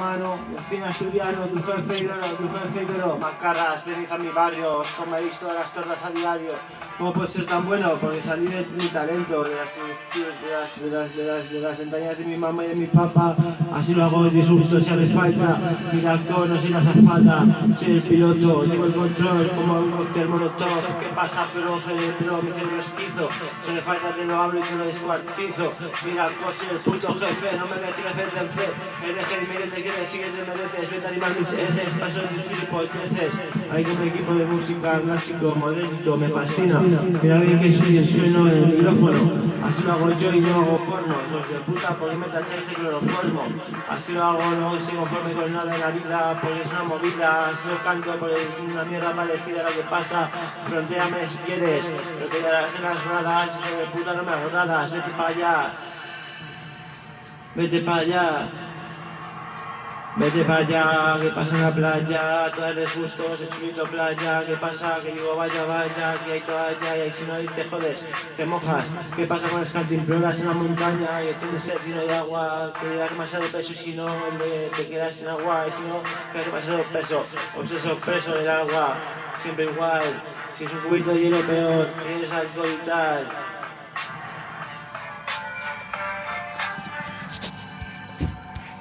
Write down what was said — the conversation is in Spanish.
mano, el fin asturiano, tu jefe ídolo, macarras, venid a mi barrio, os comeréis todas las tortas a diario. ¿Cómo puede ser tan bueno? Porque salí de mi talento, de las entrañas de mi mamá y de mi papá. Así lo hago de disgusto si hace falta. Mira actor, no soy la azafata, soy el piloto, llevo el control como un cóctel molotov. ¿Qué pasa, pero cerebro, mi cerebro esquizo? Si hace falta te lo hablo y te lo descuartizo. Mira actor, soy el puto jefe, no me retires de fe. Hereje y mire te quieres, sigue te mereces. Vete a animar mis heces, paso de tus gilipolleces. Hay un equipo de música clásico, modélico, me fascina. Mira bien que soy el sueno en el micrófono. Así lo hago yo y no hago porno. Hijos de puta, ¿por qué me tratáis de cloroformo? Así lo hago, no soy conforme con nada en la vida, porque es una movida. Yo canto porque es una mierda parecida a lo que pasa. Frontéame si quieres, pero te quedarás en las gradas. Hijo de puta, no me agradas, vete para allá. Vete para allá. Vete para allá, que pasa en la playa, a todas les gusto, soy chulito playa, ¿qué pasa? Que digo vaya, vaya, que hay toalla y si no te jodes, te mojas. ¿Qué pasa con las cantimploras en la montaña? Que tienes sed y no hay agua, que llevas demasiado peso y si no te quedas sin agua y si no tienes demasiado peso, obseso preso del agua, siempre igual, si es un cubito de hielo peor, tienes alcohol y tal.